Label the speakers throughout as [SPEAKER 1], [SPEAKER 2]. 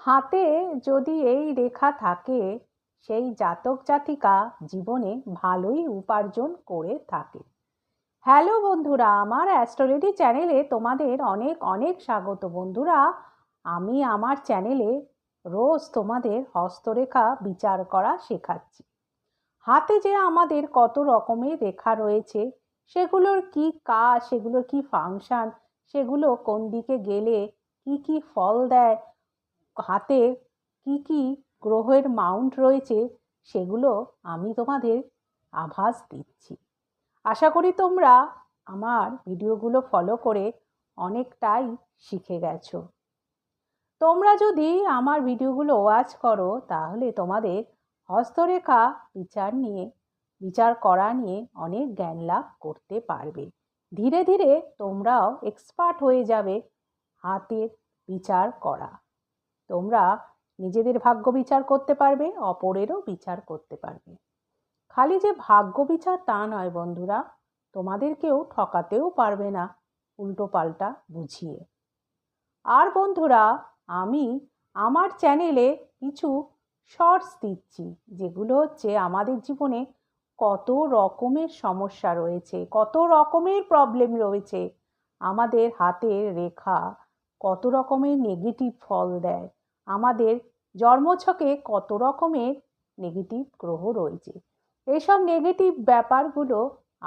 [SPEAKER 1] হাতে যদি এই রেখা থাকে সেই জাতক জাতিকা জীবনে ভালোই উপার্জন করে থাকে। হ্যালো বন্ধুরা, আমার অ্যাস্ট্রোলজি চ্যানেলে তোমাদের অনেক অনেক স্বাগত। বন্ধুরা, আমি আমার চ্যানেলে রোজ তোমাদের হস্তরেখা বিচার করা শেখাচ্ছি। হাতে যে আমাদের কত রকমের রেখা রয়েছে, সেগুলোর কি কাজ, সেগুলোর কি ফাংশন, সেগুলো কোন দিকে গেলে কি কি ফল দেয়, হাতে কি কি গ্রহের মাউন্ট রয়েছে, সেগুলো আমি তোমাদের আভাস দিচ্ছি। আশা করি তোমরা আমার ভিডিওগুলো ফলো করে অনেকটাই শিখে গেছো। তোমরা যদি আমার ভিডিওগুলো ওয়াচ করো তাহলে তোমাদের হস্তরেখা বিচার করা নিয়ে অনেক জ্ঞান লাভ করতে পারবে। ধীরে ধীরে তোমরাও এক্সপার্ট হয়ে যাবে হাতের বিচার করা। তোমরা নিজেদের ভাগ্য বিচার করতে পারবে, অপরেরও বিচার করতে পারবে। খালি যে ভাগ্য বিচার তা নয় বন্ধুরা, তোমাদেরকেও ঠকাতেও পারবে না উল্টো পাল্টা বুঝিয়ে। আর বন্ধুরা, আমি আমার চ্যানেলে কিছু শর্টস দিচ্ছি, যেগুলো হচ্ছে আমাদের জীবনে কত রকমের সমস্যা রয়েছে, কত রকমের প্রবলেম রয়েছে, আমাদের হাতের রেখা কত রকমের নেগেটিভ ফল দেয়, আমাদের জন্মছকে কত রকমের নেগেটিভ গ্রহ রয়েছে। এইসব নেগেটিভ ব্যাপারগুলো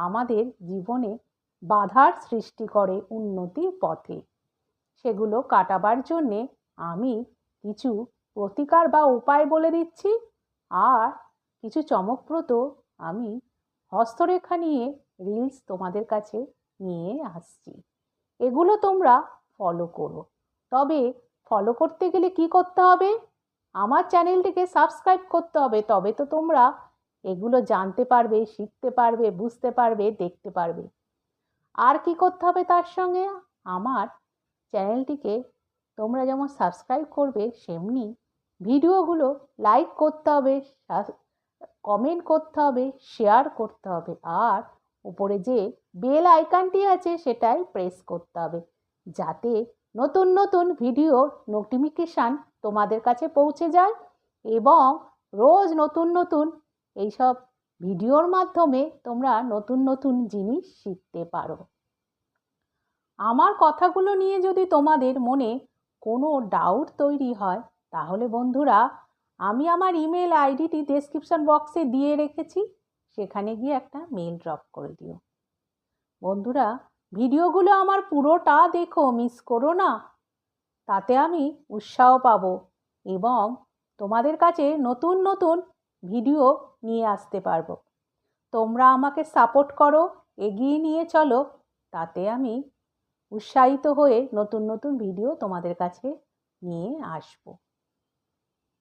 [SPEAKER 1] আমাদের জীবনে বাধার সৃষ্টি করে উন্নতির পথে। সেগুলো কাটাবার জন্যে আমি কিছু প্রতিকার বা উপায় বলে দিচ্ছি, আর কিছু চমকপ্রদ আমি হস্তরেখা নিয়ে রিলস তোমাদের কাছে নিয়ে আসছি। এগুলো তোমরা ফলো করো। তবে ফলো করতে গেলে কি করতে হবে? আমার চ্যানেলটিকে সাবস্ক্রাইব করতে হবে, তবে তো তোমরা এগুলো জানতে পারবে, শিখতে পারবে, বুঝতে পারবে, দেখতে পারবে। আর কি করতে হবে তার সঙ্গে? আমার চ্যানেলটিকে তোমরা যেমন সাবস্ক্রাইব করবে, সেমনি ভিডিওগুলো লাইক করতে হবে, কমেন্ট করতে হবে, শেয়ার করতে হবে, আর উপরে যে বেল আইকনটি আছে সেটাই প্রেস করতে হবে, যাতে নতুন নতুন ভিডিও নোটিফিকেশান তোমাদের কাছে পৌঁছে যায় এবং রোজ নতুন নতুন এইসব ভিডিওর মাধ্যমে তোমরা নতুন নতুন জিনিস শিখতে পারো। আমার কথাগুলো নিয়ে যদি তোমাদের মনে কোনো ডাউট তৈরি হয়, তাহলে বন্ধুরা আমি আমার ইমেল আইডিটি ডেসক্রিপশন বক্সে দিয়ে রেখেছি, সেখানে গিয়ে একটা মেল ড্রপ করে দিও। বন্ধুরা, ভিডিওগুলো আমার পুরোটা দেখো, মিস করো না, তাতে আমি উৎসাহ পাবো এবং তোমাদের কাছে নতুন নতুন ভিডিও নিয়ে আসতে পারবো। তোমরা আমাকে সাপোর্ট করো, এগিয়ে নিয়ে চলো, তাতে আমি উৎসাহিত হয়ে নতুন নতুন ভিডিও তোমাদের কাছে নিয়ে আসব।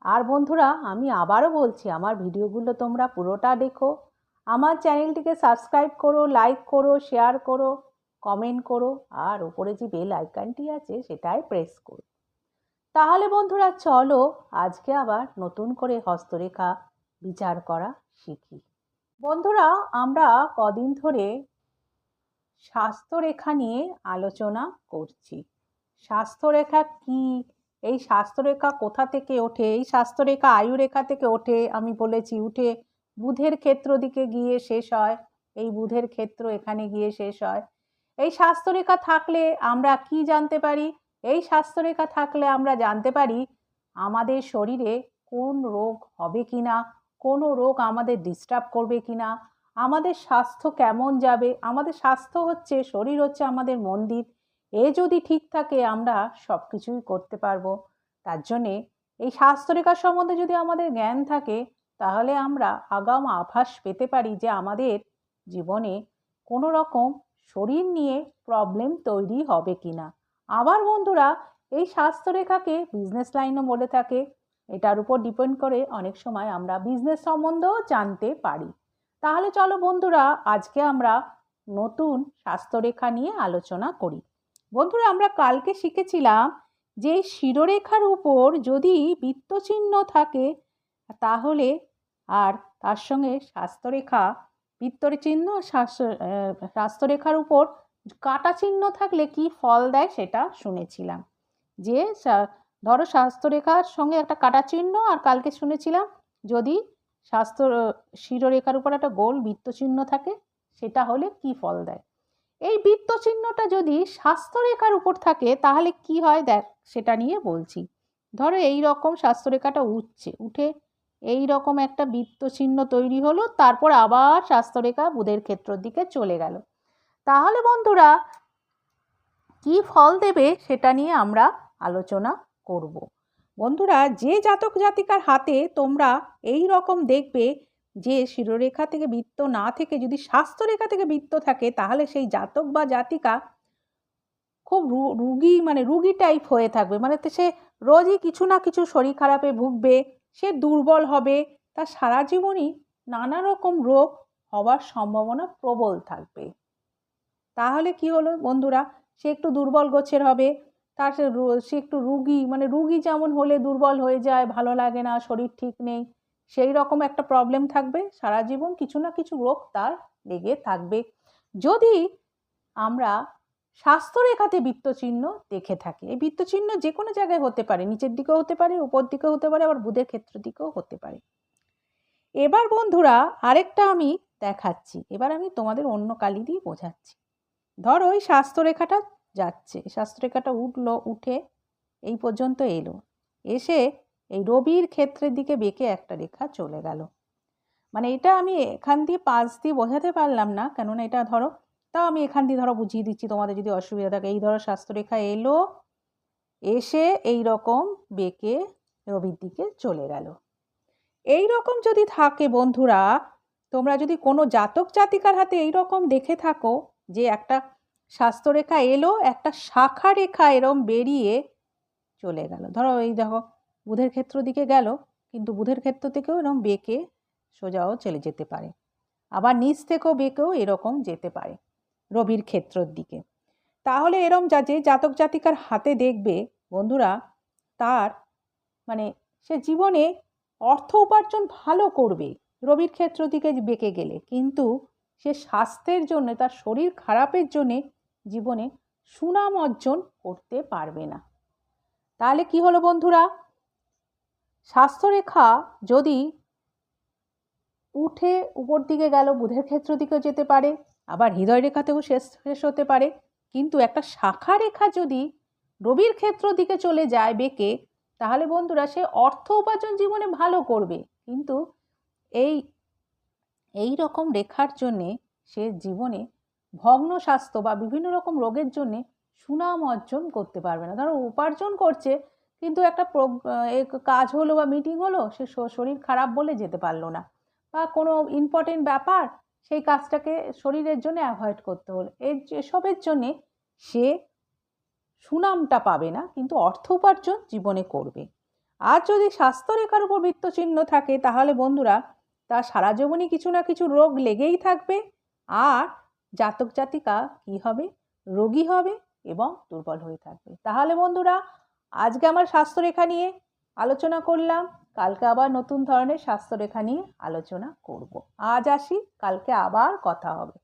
[SPEAKER 1] আর বন্ধুরা, আমি আবারও বলছি, আমার ভিডিওগুলো তোমরা পুরোটা দেখো, আমার চ্যানেলটিকে সাবস্ক্রাইব করো, লাইক করো, শেয়ার করো, কমেন্ট করো, আর উপরে যে বেল আইকনটি আছে সেটাই প্রেস করো। তাহলে বন্ধুরা চলো আজকে আবার নতুন করে হস্তরেখা বিচার করা শিখি। বন্ধুরা, আমরা কদিন ধরে স্বাস্থ্যরেখা নিয়ে আলোচনা করছি। স্বাস্থ্যরেখা কি, এই স্বাস্থ্যরেখা কোথা থেকে ওঠে? এই স্বাস্থ্যরেখা আয়ুরেখা থেকে ওঠে, আমি বলেছি, উঠে বুধের ক্ষেত্র দিকে গিয়ে শেষ হয়, এই বুধের ক্ষেত্র এখানে গিয়ে শেষ হয়। এই স্বাস্থ্যরেখা থাকলে আমরা কি জানতে পারি? এই স্বাস্থ্যরেখা থাকলে আমরা জানতে পারি আমাদের শরীরে কোন রোগ হবে কিনা, কোনো রোগ আমাদের ডিস্টার্ব করবে কিনা, আমাদের স্বাস্থ্য কেমন যাবে। আমাদের স্বাস্থ্য হচ্ছে, শরীর হচ্ছে আমাদের মন্দির, এ যদি ঠিক থাকে আমরা সব কিছুই করতে পারবো। তার জন্যে এই স্বাস্থ্যরেখা সম্বন্ধে যদি আমাদের জ্ঞান থাকে, তাহলে আমরা আগাম আভাস পেতে পারি যে আমাদের জীবনে কোনো রকম শরীর নিয়ে প্রবলেম তৈরি হবে কিনা। আবার বন্ধুরা, এই স্বাস্থ্যরেখাকে বিজনেস লাইনও বলে থাকে। এটার উপর ডিপেন্ড করে অনেক সময় আমরা বিজনেস সম্বন্ধেও জানতে পারি। তাহলে চলো বন্ধুরা, আজকে আমরা নতুন স্বাস্থ্যরেখা নিয়ে আলোচনা করি। বন্ধুরা, আমরা কালকে শিখেছিলাম যে শিরোরেখার উপর যদি বৃত্তচিহ্ন থাকে তাহলে, আর তার সঙ্গে স্বাস্থ্যরেখা, বৃত্তর চিহ্ন, স্বাস্থ্যরেখার উপর কাটা চিহ্ন থাকলে কি ফল দেয় সেটা শুনেছিলাম। যে ধরো স্বাস্থ্যরেখার সঙ্গে একটা কাটা চিহ্ন, আর কালকে শুনেছিলাম যদি স্বাস্থ্য শিরোরেখার উপর একটা গোল বৃত্ত চিহ্ন থাকে, সেটা হলে কি ফল দেয়। এই বৃত্ত চিহ্নটা যদি স্বাস্থ্যরেখার উপর থাকে তাহলে কি হয় দেখ, সেটা নিয়ে বলছি। ধরো এই রকম স্বাস্থ্যরেখাটা উঠে এই রকম একটা বৃত্ত চিহ্ন তৈরি হলো, তারপর আবার স্বাস্থ্যরেখা বুধের ক্ষেত্রের দিকে চলে গেল। তাহলে বন্ধুরা কি ফল দেবে সেটা নিয়ে আমরা আলোচনা করব। বন্ধুরা, যে জাতক জাতিকার হাতে তোমরা এই রকম দেখবে যে শিরোরেখা থেকে বৃত্ত না থেকে যদি স্বাস্থ্যরেখা থেকে বৃত্ত থাকে, তাহলে সেই জাতক বা জাতিকা খুব রুগী টাইপ হয়ে থাকবে। মানে সে রোজই কিছু না কিছু শরীর খারাপে ভুগবে, সে দুর্বল হবে, তার সারা জীবনই নানা রকম রোগ হওয়ার সম্ভাবনা প্রবল থাকবে। তাহলে কি হলো বন্ধুরা, সে একটু দুর্বল গোছের হবে, তার সে একটু রুগী যেমন হলে দুর্বল হয়ে যায়, ভালো লাগে না, শরীর ঠিক নেই, সেই রকম একটা প্রবলেম থাকবে, সারা জীবন কিছু না কিছু রোগ তার লেগে থাকবে। যদি আমরা স্বাস্থ্যরেখাতে বৃত্তচিহ্ন দেখে থাকি, এই বৃত্তচিহ্ন যে কোনো জায়গায় হতে পারে, নিচের দিকেও হতে পারে, উপর দিকেও হতে পারে, আবার বুধের ক্ষেত্র দিকেও হতে পারে। এবার বন্ধুরা আরেকটা আমি দেখাচ্ছি, এবার আমি তোমাদের অন্য কালি দিয়ে বোঝাচ্ছি। ধরো ওই স্বাস্থ্যরেখাটা যাচ্ছে, স্বাস্থ্যরেখাটা উঠে এই পর্যন্ত এলো, এসে এই রবির ক্ষেত্রের দিকে বেঁকে একটা রেখা চলে গেল। মানে এটা আমি এখান দিয়ে পাশ দিয়ে বোঝাতে পারলাম না, কেননা এটা ধরো, তাও আমি এখান দিয়ে ধরো বুঝিয়ে দিচ্ছি তোমাদের যদি অসুবিধা থাকে। এই ধরো স্বাস্থ্যরেখা এলো, এসে এই রকম বেঁকে রবির দিকে চলে গেল। এই রকম যদি থাকে বন্ধুরা, তোমরা যদি কোনো জাতক জাতিকার হাতে এই রকম দেখে থাকো যে একটা স্বাস্থ্যরেখা এলো, একটা শাখা রেখা এরম বেরিয়ে চলে গেল, ধরো এই দেখো বুধের ক্ষেত্র দিকে গেল, কিন্তু বুধের ক্ষেত্র থেকেও এরকম বেঁকে সোজাও চলে যেতে পারে, আবার নিচ থেকেও বেঁকেও এরকম যেতে পারে রবির ক্ষেত্রের দিকে। তাহলে এরম যে জাতক জাতিকার হাতে দেখবে বন্ধুরা, তার মানে সে জীবনে অর্থ উপার্জন ভালো করবে রবির ক্ষেত্র দিকে বেঁকে গেলে, কিন্তু সে স্বাস্থ্যের জন্য, তার শরীর খারাপের জন্যে জীবনে সুনাম অর্জন করতে পারবে না। তাহলে কি হলো বন্ধুরা, স্বাস্থ্যরেখা যদি উঠে উপর দিকে গেল, বুধের ক্ষেত্র দিকেও যেতে পারে, আবার হৃদয় রেখাতেও শেষ হতে পারে, কিন্তু একটা শাখা রেখা যদি রবির ক্ষেত্র দিকে চলে যায় বেঁকে, তাহলে বন্ধুরা সে অর্থ উপার্জন জীবনে ভালো করবে, কিন্তু এই রকম রেখার জন্যে সে জীবনে ভগ্ন স্বাস্থ্য বা বিভিন্ন রকম রোগের জন্যে সুনাম অর্জন করতে পারবে না। ধরো উপার্জন করছে, কিন্তু একটা কাজ হলো বা মিটিং হলো, সে শরীর খারাপ বলে যেতে পারলো না, বা কোনো ইম্পর্টেন্ট ব্যাপার সেই কাজটাকে শরীরের জন্য অ্যাভয়েড করতে হলো, এসবের জন্যে সে সুনামটা পাবে না, কিন্তু অর্থ উপার্জন জীবনে করবে। আর যদি স্বাস্থ্যরেখার উপর বৃত্তচিহ্ন থাকে, তাহলে বন্ধুরা তার সারা জীবনই কিছু না কিছু রোগ লেগেই থাকবে, আর জাতক জাতিকা কি হবে, রোগী হবে এবং দুর্বল হয়ে থাকবে। তাহলে বন্ধুরা আজকে আমার স্বাস্থ্যরেখা নিয়ে আলোচনা করলাম, কালকে আবার নতুন ধরনের স্বাস্থ্যরেখা নিয়ে আলোচনা করব। আজ আসি, কালকে আবার কথা হবে।